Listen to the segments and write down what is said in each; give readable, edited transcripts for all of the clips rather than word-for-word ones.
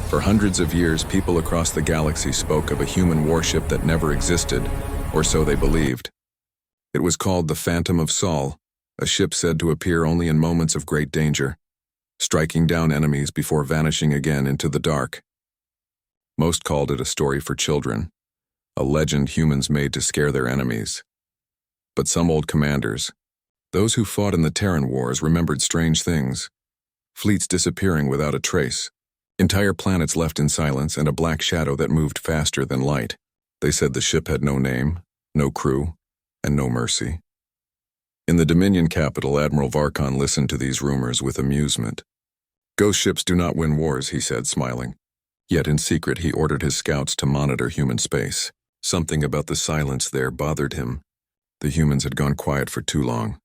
For hundreds of years, people across the galaxy spoke of a human warship that never existed, or so they believed. It was called the Phantom of Sol, a ship said to appear only in moments of great danger, striking down enemies before vanishing again into the dark. Most called it a story for children, a legend humans made to scare their enemies. But some old commanders, those who fought in the Terran Wars, remembered strange things. Fleets disappearing without a trace, entire planets left in silence, and a black shadow that moved faster than light. They said the ship had no name, no crew, and no mercy. In the Dominion capital, Admiral Varkon listened to these rumors with amusement. Ghost ships do not win wars, he said, smiling. Yet in secret he ordered his scouts to monitor human space. Something about the silence there bothered him. The humans had gone quiet for too long.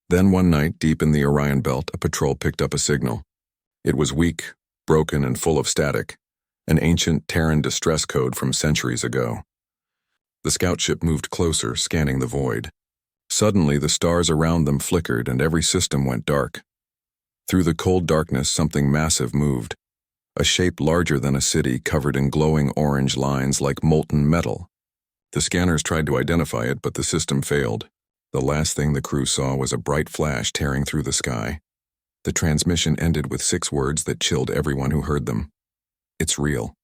Then one night, deep in the Orion Belt, a patrol picked up a signal. It was weak, broken, and full of static, an ancient Terran distress code from centuries ago. The scout ship moved closer, scanning the void. Suddenly, the stars around them flickered and every system went dark. Through the cold darkness, something massive moved, a shape larger than a city covered in glowing orange lines like molten metal. The scanners tried to identify it, but the system failed. The last thing the crew saw was a bright flash tearing through the sky. The transmission ended with 6 words that chilled everyone who heard them. It's real.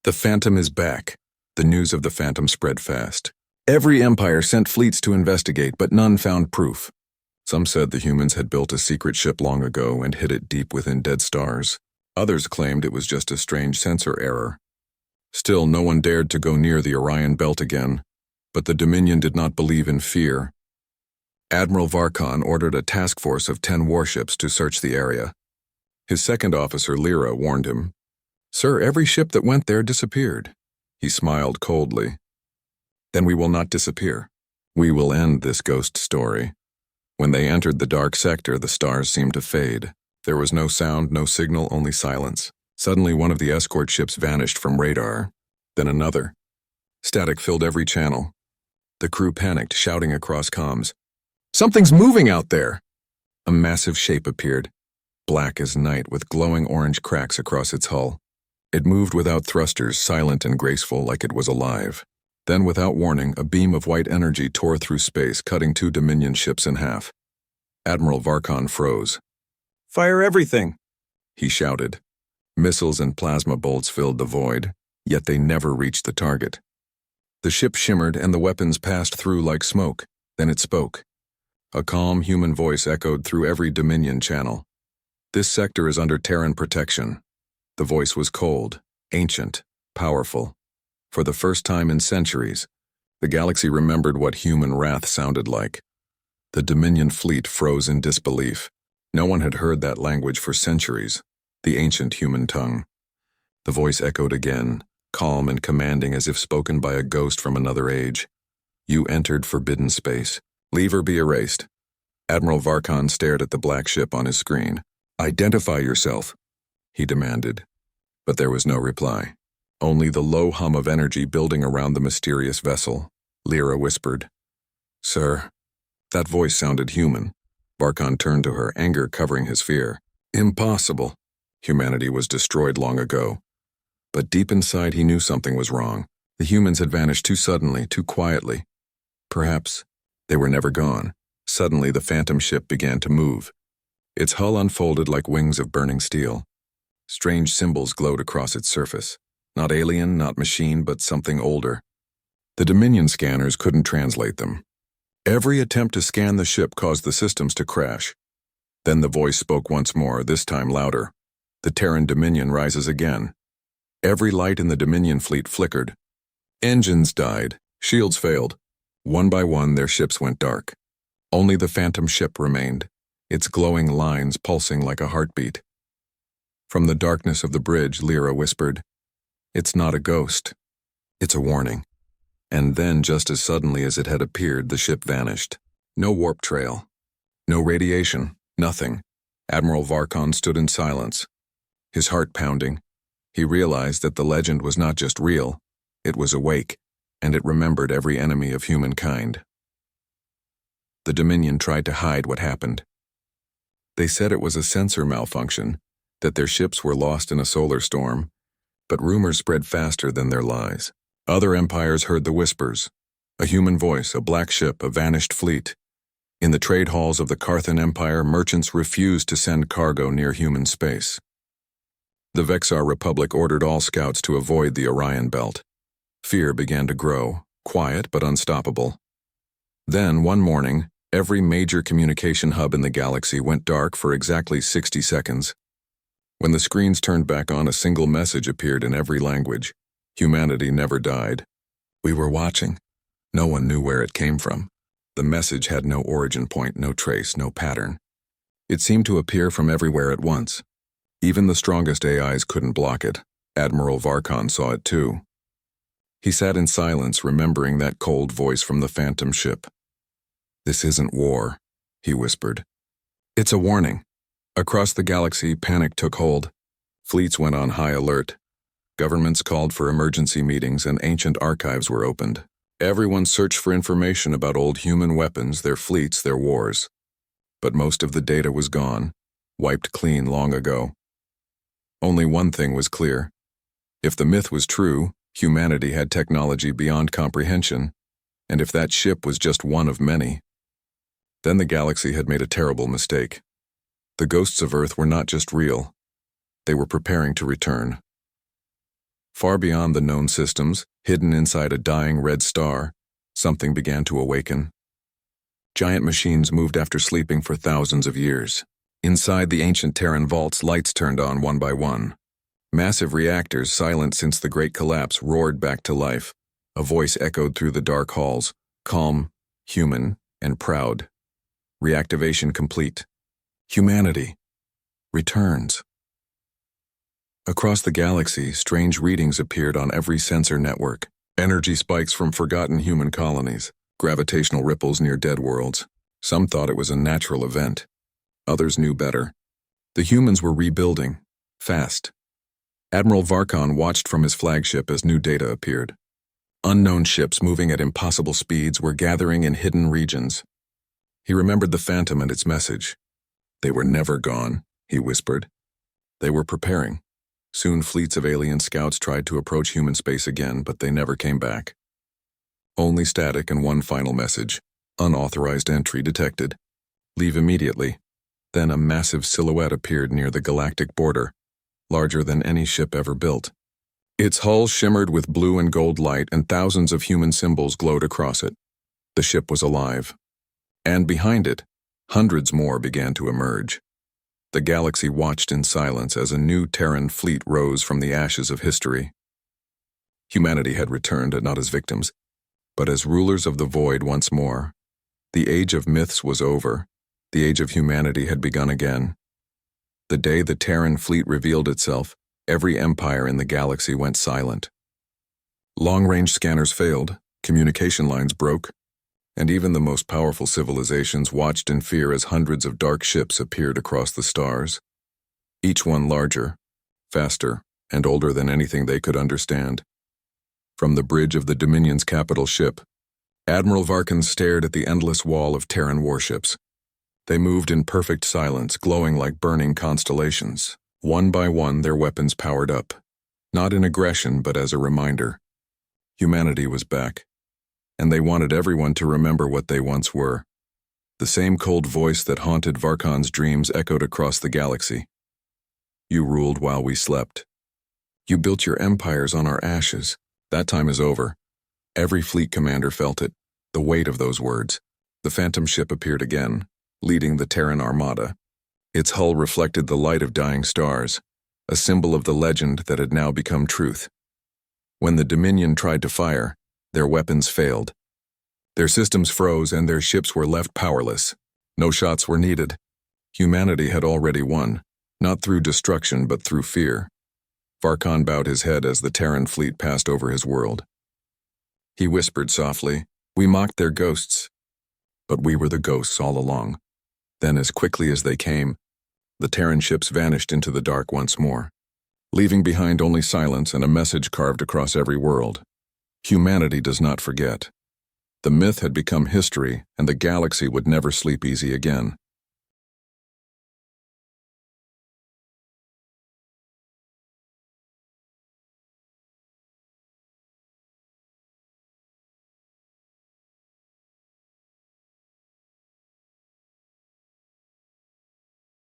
The Phantom is back. The news of the Phantom spread fast. Every empire sent fleets to investigate, but none found proof. Some said the humans had built a secret ship long ago and hid it deep within dead stars. Others claimed it was just a strange sensor error. Still, no one dared to go near the Orion Belt again, but the Dominion did not believe in fear. Admiral Varkon ordered a task force of 10 warships to search the area. His second officer, Lyra, warned him, "Sir, every ship that went there disappeared." He smiled coldly. "Then we will not disappear. We will end this ghost story." When they entered the dark sector, the stars seemed to fade. There was no sound, no signal, only silence. Suddenly, one of the escort ships vanished from radar. Then another. Static filled every channel. The crew panicked, shouting across comms, "Something's moving out there!" A massive shape appeared, black as night with glowing orange cracks across its hull. It moved without thrusters, silent and graceful, like it was alive. Then, without warning, a beam of white energy tore through space, cutting 2 Dominion ships in half. Admiral Varkon froze. "Fire everything!" he shouted. Missiles and plasma bolts filled the void, yet they never reached the target. The ship shimmered and the weapons passed through like smoke. Then it spoke. A calm human voice echoed through every Dominion channel. "This sector is under Terran protection." The voice was cold, ancient, powerful. For the first time in centuries, the galaxy remembered what human wrath sounded like. The Dominion fleet froze in disbelief. No one had heard that language for centuries, the ancient human tongue. The voice echoed again, calm and commanding as if spoken by a ghost from another age. "You entered forbidden space. Leave or be erased." Admiral Varkon stared at the black ship on his screen. "Identify yourself," he demanded. But there was no reply. Only the low hum of energy building around the mysterious vessel. Lyra whispered, "Sir." That voice sounded human. Varkon turned to her, anger covering his fear. Impossible. Humanity was destroyed long ago. But deep inside he knew something was wrong. The humans had vanished too suddenly, too quietly. Perhaps they were never gone. Suddenly the phantom ship began to move. Its hull unfolded like wings of burning steel. Strange symbols glowed across its surface. Not alien, not machine, but something older. The Dominion scanners couldn't translate them. Every attempt to scan the ship caused the systems to crash. Then the voice spoke once more, this time louder. The Terran Dominion rises again. Every light in the Dominion fleet flickered. Engines died. Shields failed. One by one, their ships went dark. Only the phantom ship remained, its glowing lines pulsing like a heartbeat. From the darkness of the bridge, Lyra whispered, "It's not a ghost. It's a warning." And then, just as suddenly as it had appeared, the ship vanished. No warp trail. No radiation. Nothing. Admiral Varkon stood in silence, his heart pounding. He realized that the legend was not just real, it was awake, and it remembered every enemy of humankind. The Dominion tried to hide what happened. They said it was a sensor malfunction. that their ships were lost in a solar storm, but rumors spread faster than their lies. Other empires heard the whispers. A human voice, a black ship, a vanished fleet. In the trade halls of the Carthan Empire, merchants refused to send cargo near human space. The Vexar Republic ordered all scouts to avoid the Orion Belt. Fear began to grow, quiet but unstoppable. Then, one morning, every major communication hub in the galaxy went dark for exactly 60 seconds. When the screens turned back on, a single message appeared in every language. Humanity never died. We were watching. No one knew where it came from. The message had no origin point, no trace, no pattern. It seemed to appear from everywhere at once. Even the strongest AIs couldn't block it. Admiral Varkon saw it too. He sat in silence, remembering that cold voice from the Phantom ship. "This isn't war," he whispered. "It's a warning." Across the galaxy, panic took hold. Fleets went on high alert. Governments called for emergency meetings and ancient archives were opened. Everyone searched for information about old human weapons, their fleets, their wars. But most of the data was gone, wiped clean long ago. Only one thing was clear. If the myth was true, humanity had technology beyond comprehension, and if that ship was just one of many, then the galaxy had made a terrible mistake. The ghosts of Earth were not just real. They were preparing to return. Far beyond the known systems, hidden inside a dying red star, something began to awaken. Giant machines moved after sleeping for thousands of years. Inside the ancient Terran vaults, lights turned on one by one. Massive reactors, silent since the Great Collapse, roared back to life. A voice echoed through the dark halls, calm, human, and proud. Reactivation complete. Humanity returns. Across the galaxy, strange readings appeared on every sensor network. Energy spikes from forgotten human colonies, gravitational ripples near dead worlds. Some thought it was a natural event. Others knew better. The humans were rebuilding, fast. Admiral Varkon watched from his flagship as new data appeared. Unknown ships moving at impossible speeds were gathering in hidden regions. He remembered the Phantom and its message. They were never gone, he whispered. They were preparing. Soon fleets of alien scouts tried to approach human space again, but they never came back. Only static and one final message. Unauthorized entry detected. Leave immediately. Then a massive silhouette appeared near the galactic border, larger than any ship ever built. Its hull shimmered with blue and gold light, and thousands of human symbols glowed across it. The ship was alive. And behind it, hundreds more began to emerge. The galaxy watched in silence as a new Terran fleet rose from the ashes of history. Humanity had returned, not as victims, but as rulers of the void once more. The age of myths was over. The age of humanity had begun again. The day the Terran fleet revealed itself, every empire in the galaxy went silent. Long-range scanners failed, communication lines broke, and even the most powerful civilizations watched in fear as hundreds of dark ships appeared across the stars. Each one larger, faster, and older than anything they could understand. From the bridge of the Dominion's capital ship, Admiral Varkon stared at the endless wall of Terran warships. They moved in perfect silence, glowing like burning constellations. One by one, their weapons powered up, not in aggression but as a reminder. Humanity was back, and they wanted everyone to remember what they once were. The same cold voice that haunted Varkon's dreams echoed across the galaxy. You ruled while we slept. You built your empires on our ashes. That time is over. Every fleet commander felt it, the weight of those words. The Phantom ship appeared again, leading the Terran armada. Its hull reflected the light of dying stars, a symbol of the legend that had now become truth. When the Dominion tried to fire, their weapons failed. Their systems froze and their ships were left powerless. No shots were needed. Humanity had already won, not through destruction but through fear. Varkon bowed his head as the Terran fleet passed over his world. He whispered softly, "We mocked their ghosts, but we were the ghosts all along." Then, as quickly as they came, the Terran ships vanished into the dark once more, leaving behind only silence and a message carved across every world. Humanity does not forget. The myth had become history, and the galaxy would never sleep easy again.